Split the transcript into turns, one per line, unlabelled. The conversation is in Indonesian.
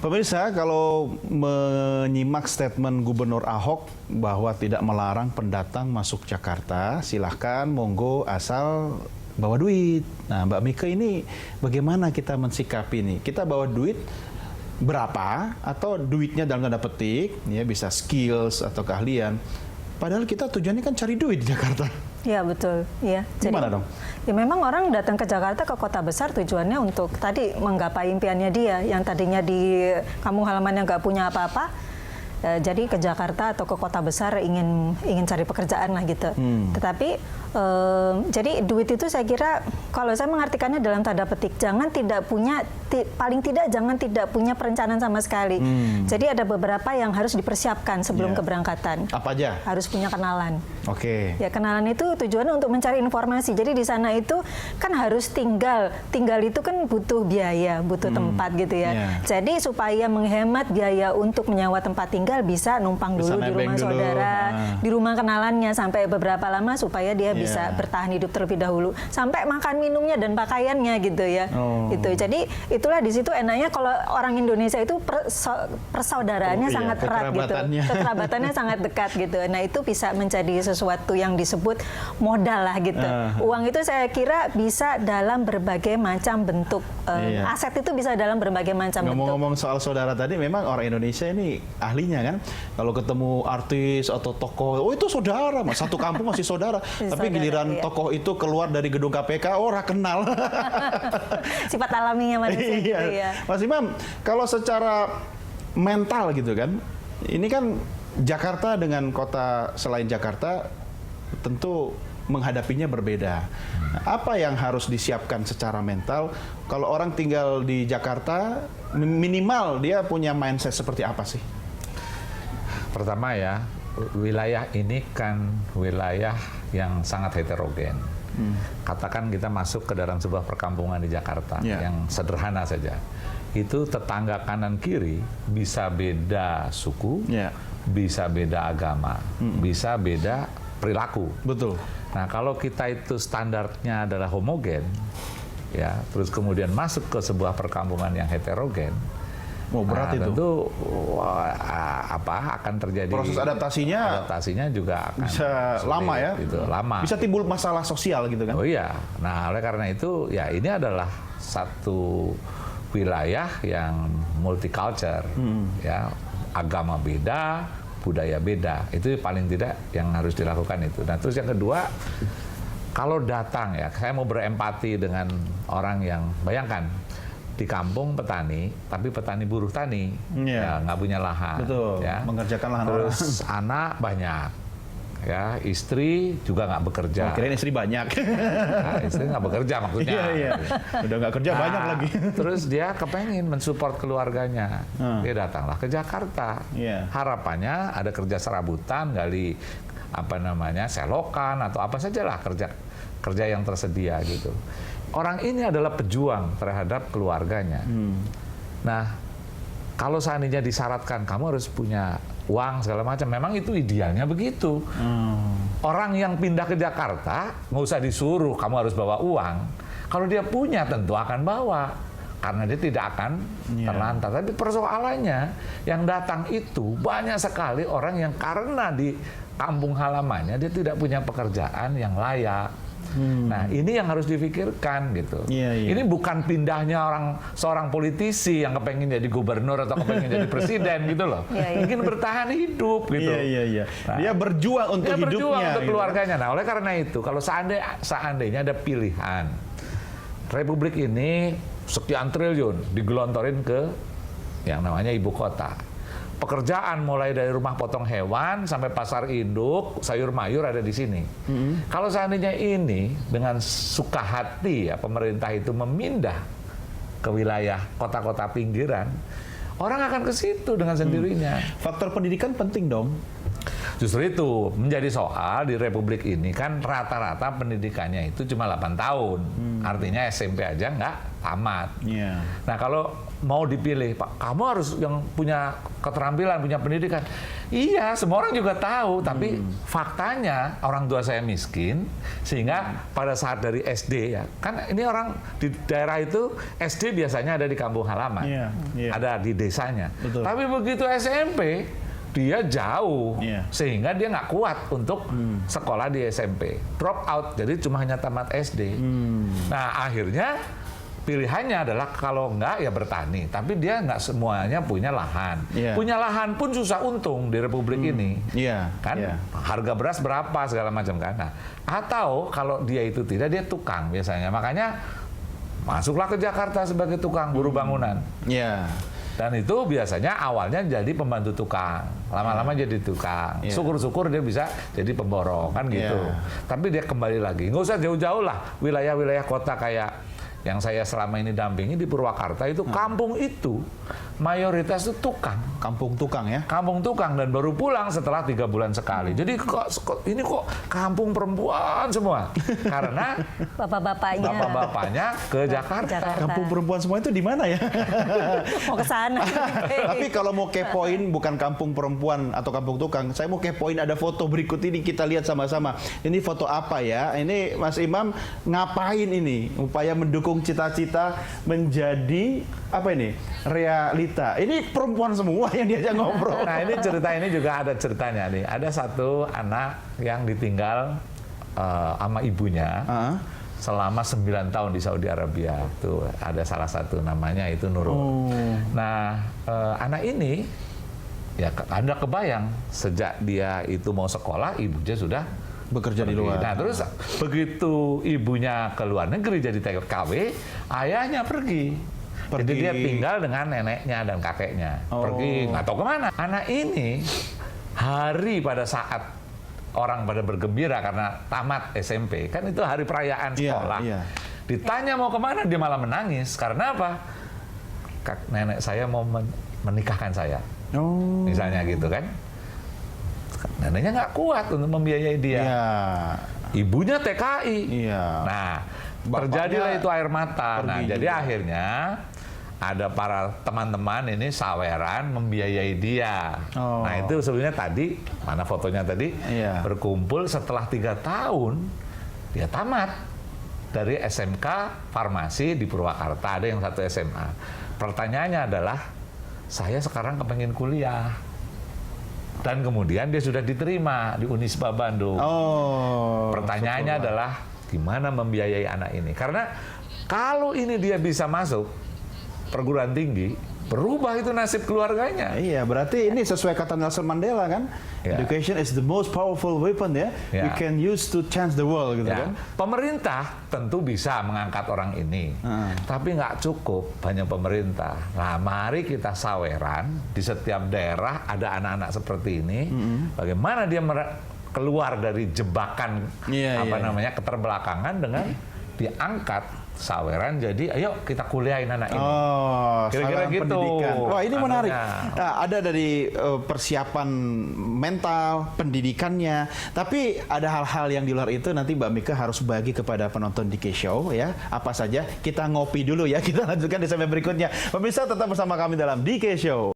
Pemirsa, kalau menyimak statement Gubernur Ahok bahwa tidak melarang pendatang masuk Jakarta, silahkan monggo asal bawa duit. Nah, Mbak Mika ini bagaimana kita mensikapi ini? Kita bawa duit berapa atau duitnya dalam tanda petik, ya bisa skills atau keahlian. Padahal kita tujuannya kan cari duit di Jakarta.
Ya betul, ya.
Gimana dong?
Ya memang orang datang ke Jakarta, ke kota besar tujuannya untuk tadi menggapai impiannya dia yang tadinya di kampung halamannya nggak punya apa-apa, jadi ke Jakarta atau ke kota besar ingin cari pekerjaan lah gitu. Tetapi jadi duit itu saya kira kalau saya mengartikannya dalam tanda petik jangan tidak punya paling tidak jangan tidak punya perencanaan sama sekali. Jadi ada beberapa yang harus dipersiapkan sebelum keberangkatan.
Apa aja?
Harus punya kenalan.
Oke.
Ya kenalan itu tujuannya untuk mencari informasi. Jadi di sana itu kan harus tinggal itu kan butuh biaya, butuh tempat gitu ya. Jadi supaya menghemat biaya untuk menyewa tempat tinggal bisa numpang dulu di rumah saudara, di rumah kenalannya sampai beberapa lama supaya dia bisa bertahan hidup terlebih dahulu sampai makan minumnya dan pakaiannya gitu ya. Itu jadi itulah di situ enaknya kalau orang Indonesia itu persaudaraannya sangat erat gitu, kekerabatannya sangat dekat gitu. Nah itu bisa menjadi sesuatu yang disebut modal lah gitu. Uang itu saya kira bisa dalam berbagai macam bentuk. Aset itu bisa dalam berbagai macam bentuk.
Ngomong-ngomong soal saudara tadi, memang orang Indonesia ini ahlinya kan. Kalau ketemu artis atau tokoh, oh itu saudara, mas satu kampung masih saudara. Tapi giliran tokoh itu keluar dari gedung KPK, orang kenal.
Sifat alaminya manusia.
Iya. Mas Imam, kalau secara mental gitu kan, ini kan Jakarta dengan kota selain Jakarta tentu menghadapinya berbeda. Apa yang harus disiapkan secara mental kalau orang tinggal di Jakarta, minimal dia punya mindset seperti apa sih?
Pertama ya, wilayah ini kan wilayah yang sangat heterogen. Katakan kita masuk ke dalam sebuah perkampungan di Jakarta yang sederhana saja. Itu tetangga kanan kiri bisa beda suku, bisa beda agama, bisa beda perilaku.
Betul.
Nah kalau kita itu standarnya adalah homogen, ya, terus kemudian masuk ke sebuah perkampungan yang heterogen,
berat itu.
Tentu akan terjadi
proses adaptasinya
juga akan
bisa
sulit,
lama ya.
Gitu, lama.
Bisa timbul masalah sosial gitu kan.
Oh iya. Nah, oleh karena itu ya ini adalah satu wilayah yang multicultural, ya, agama beda, budaya beda. Itu paling tidak yang harus dilakukan itu. Nah, terus yang kedua, kalau datang ya, saya mau berempati dengan orang yang bayangkan di kampung petani, tapi petani buruh tani, ya, nggak punya lahan.
Betul,
ya.
mengerjakan lahan
terus
orang.
Anak banyak, ya, istri juga nggak bekerja.
Kirain istri banyak.
Nah, istri nggak bekerja maksudnya.
Iya. Udah nggak kerja banyak lagi.
Terus dia kepengen mensupport keluarganya, dia datanglah ke Jakarta. Harapannya ada kerja serabutan, gali selokan atau apa sajalah kerja yang tersedia gitu. Orang ini adalah pejuang terhadap keluarganya. Nah, kalau seandainya disyaratkan kamu harus punya uang segala macam, memang itu idealnya begitu. Orang yang pindah ke Jakarta nggak usah disuruh kamu harus bawa uang. Kalau dia punya tentu akan bawa, karena dia tidak akan terlantar. Tapi persoalannya yang datang itu banyak sekali orang yang karena di kampung halamannya dia tidak punya pekerjaan yang layak. Nah, ini yang harus difikirkan gitu. Ini bukan pindahnya seorang politisi yang kepengen jadi gubernur atau kepengen jadi presiden gitu loh. Ingin bertahan hidup gitu.
Nah, dia berjuang untuk hidupnya.
Berjuang untuk
gitu.
keluarganya. Nah, oleh karena itu, kalau seandainya ada pilihan, Republik ini sekian triliun digelontorin ke yang namanya ibu kota. Pekerjaan mulai dari rumah potong hewan sampai pasar induk, sayur mayur ada di sini. Kalau seandainya ini dengan suka hati ya pemerintah itu memindah ke wilayah kota-kota pinggiran, orang akan ke situ dengan sendirinya.
Faktor pendidikan penting dong.
justru itu menjadi soal di Republik ini kan rata-rata pendidikannya itu cuma 8 tahun. Artinya SMP aja nggak tamat.
Yeah.
Nah kalau mau dipilih, Pak, kamu harus yang punya keterampilan, punya pendidikan. Iya, semua orang juga tahu, tapi faktanya orang tua saya miskin, sehingga pada saat dari SD ya, kan ini orang di daerah itu SD biasanya ada di kampung halaman, ada di desanya.
Betul.
Tapi begitu SMP, dia jauh, sehingga dia nggak kuat untuk sekolah di SMP, drop out, jadi cuma hanya tamat SD. Nah akhirnya pilihannya adalah kalau nggak ya bertani, tapi dia nggak semuanya punya lahan. Punya lahan pun susah untung di Republik ini, kan harga beras berapa segala macam kan. Nah, atau kalau dia itu tidak, dia tukang biasanya, makanya masuklah ke Jakarta sebagai tukang buruh bangunan. Dan itu biasanya awalnya jadi pembantu tukang, lama-lama jadi tukang. Syukur-syukur dia bisa jadi pemborong kan gitu. Tapi dia kembali lagi, nggak usah jauh-jauh lah, wilayah-wilayah kota kayak yang saya selama ini dampingi di Purwakarta itu, kampung itu mayoritas itu tukang.
Kampung tukang ya?
Kampung tukang, dan baru pulang setelah 3 bulan sekali. Jadi ini kok kampung perempuan semua? Karena bapak-bapaknya ke Jakarta.
Kampung perempuan semua itu di mana ya?
Mau ke sana.
Tapi kalau mau kepoin bukan kampung perempuan atau kampung tukang, saya mau kepoin ada foto berikut ini, kita lihat sama-sama. Ini foto apa ya? Ini Mas Imam ngapain ini? Upaya mendukung cita-cita menjadi apa ini? Realita. Ini perempuan semua yang diajak ngobrol.
Nah, ini cerita ini juga ada ceritanya nih. Ada satu anak yang ditinggal sama ibunya selama 9 tahun di Saudi Arabia. Tuh ada salah satu namanya itu Nurul. Nah, anak ini ya Anda kebayang sejak dia itu mau sekolah, ibunya sudah
bekerja di luar.
Nah, terus begitu ibunya ke luar negeri jadi TKW, ayahnya pergi. Jadi dia tinggal dengan neneknya dan kakeknya. Pergi nggak tahu kemana. Anak ini hari pada saat orang pada bergembira karena tamat SMP, kan itu hari perayaan sekolah. Ditanya mau kemana, dia malah menangis. Karena apa? Nenek saya mau menikahkan saya. Misalnya gitu kan. Neneknya nggak kuat untuk membiayai dia. Ibunya TKI. Nah, terjadilah itu air mata. Nah, jadi akhirnya ada para teman-teman ini saweran membiayai dia. Nah, itu sebenarnya tadi, mana fotonya tadi, berkumpul setelah 3 tahun, dia tamat dari SMK Farmasi di Purwakarta. Ada yang satu SMA. Pertanyaannya adalah, saya sekarang kepengen kuliah. Dan kemudian dia sudah diterima di Unisba Bandung. Pertanyaannya adalah gimana membiayai anak ini? Karena kalau ini dia bisa masuk perguruan tinggi, berubah itu nasib keluarganya.
Iya, berarti ini sesuai kata Nelson Mandela kan? Education is the most powerful weapon ya. We can use to change the world gitu kan?
Pemerintah tentu bisa mengangkat orang ini, tapi nggak cukup hanya pemerintah. Nah, mari kita saweran di setiap daerah ada anak-anak seperti ini. Bagaimana dia keluar dari jebakan keterbelakangan dengan diangkat saweran, jadi ayo kita kuliahin anak ini. Kira-kira gitu.
Pendidikan. Wah, ini menarik. Nah, ada dari persiapan mental, pendidikannya, tapi ada hal-hal yang di luar itu nanti Mbak Mika harus bagi kepada penonton DK Show ya. Apa saja? Kita ngopi dulu ya. Kita lanjutkan di segmen berikutnya. Pemirsa tetap bersama kami dalam DK Show.